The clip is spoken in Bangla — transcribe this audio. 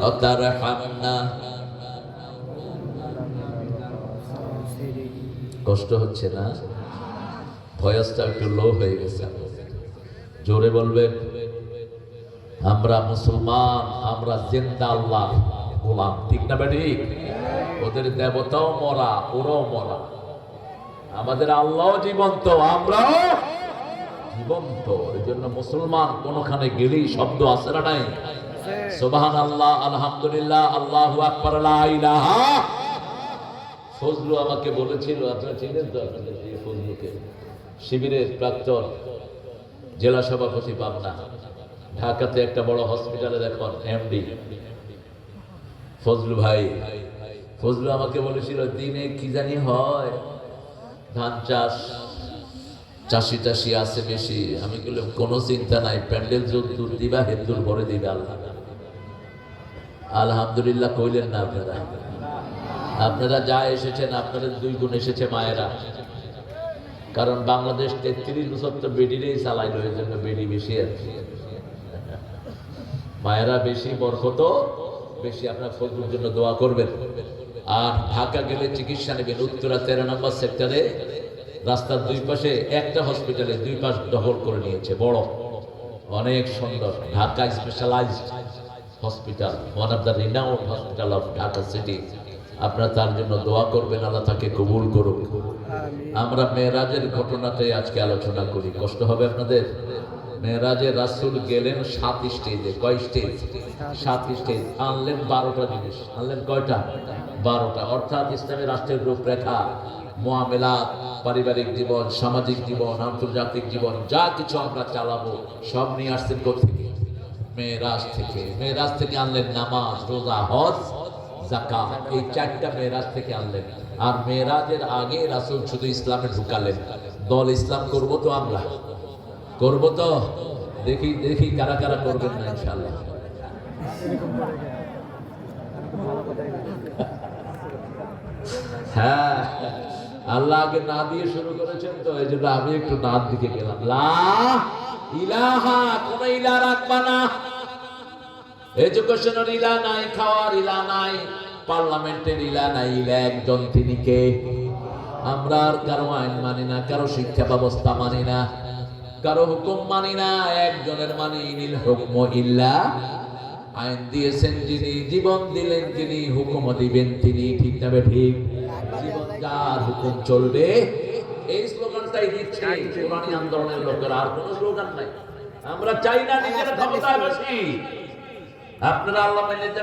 وترحمنا কষ্ট হচ্ছে না? ভয়েসটা একটু লো হয়ে গেছে, জোরে বলবেন। আমরা মুসলমান, আমরা জিন্দা আল্লাহ গোলাম, ঠিক না বেঠিক? ওদের দেবতাও মরা, ওরাও মরা, আমাদের আল্লাহ জীবন্ত, আমরাও জীবন্ত। এই জন্য মুসলমান কোনখানে গেলেই শব্দ আছে না নাই? সুবহানাল্লাহ, আলহামদুলিল্লাহ, আল্লাহু আকবার, লা ইলাহা। ফজলু আমাকে বলেছিল, আপনারা চিনেন তো এই ফজলুকে, শিবিরের প্রাক্তন জেলা সভাপতি পাবনা, ঢাকাতে একটা বড় হসপিটালে এখন এমডি ফজলু ভাই। ফজলু আমাকে বলেছিল দিনে কি জানি হয়, ধান চাষ, চাষি টাষি আছে বেশি। আমি বললাম কোনো চিন্তা নাই, প্যান্ডেল যদ্দূর দিবা হেদ্দুর ভরে দিবে আল্লাহ। আলহামদুলিল্লাহ কইলেন না আপনারা? আপনারা যা এসেছেন, আপনাদের দুই গুণ এসেছে মায়েরা। কারণ বাংলাদেশ 33 বছর তো বেডিরেই চালাইলো, এই জন্য বেডি বেশি আছে, মায়েরা বেশি, বরকত বেশি। আপনার ফজলুর জন্য দোয়া করবেন। আর ঢাকা গেলে চিকিৎসা নেবেন, উত্তরা 13 নম্বর সেক্টরে রাস্তার দুই পাশে একটা হসপিটালে দুই পাশ দখল করে নিয়েছে, বড় অনেক সুন্দর, Dhaka specialised hospital, one of the renowned hospital of Dhaka city. আপনারা তার জন্য দোয়া করবেন, আল্লাহ তাকে কবুল করুক। আমরা মেরাজের ঘটনাটাই আজকে আলোচনা করি, কষ্ট হবে আপনাদের। মেরাজে রাসূল গেলেন 7 স্টেজে। কয় স্টেজ? 7 স্টেজ। আনলেন 12টা জিনিস। আনলেন কয়টা? 12টা। অর্থাৎ ইসলামী রাষ্ট্রের রূপরেখা, মুআমেলাত, পারিবারিক জীবন, সামাজিক জীবন, আন্তর্জাতিক জীবন, যা কিছু আমরা চালাবো সব নিয়ে আসছেন কোথেকে? মেরাজ থেকে। মেরাজ থেকে আনলেন নামাজ, রোজা, হজ, যাকাত, এই 4টা মেরাজ থেকে আনলেন। আর মেরাজের আগে রাসূল শুধু ইসলামে ঢুকালেন। দল ইসলাম করব তো, আমরা করব তো, দেখি দেখি কারা কারা করবেন না ইনশাআল্লাহ। হ্যাঁ, আল্লাহ আগে না দিয়ে শুরু করেছেন তো, এই জন্য আমি একটু নার দিকে গেলাম। লা ইলাহা, কোন ইলাহ রাখবা না, এডুকেশনের ইলাহ নাই, খাওয়ার ইলাহ নাই, পার্লামেন্টের ইলাহ নাই, ইলাহ একজন, তিনি কে? আমরা আর কারো আইন মানি না, কারো শিক্ষা ব্যবস্থা মানি না, কারো হুকুম মানি না, একজনের মানি। ইনিল হুকমু ইল্লা, আইন দিয়েছেন যিনি, জীবন দিলেন যিনি, হুকুম দিবেন তিনি, ঠিক না ঠিক? জীবন যার, হুকুম চলবে, এই স্লোগানটাই দিচ্ছে কোরআনী আন্দোলনের লোকেরা, আর কোনো স্লোগান নাই। আমরা চাই না নিজের ক্ষমতায় বসি। আপনারা আল্লাহ মেনে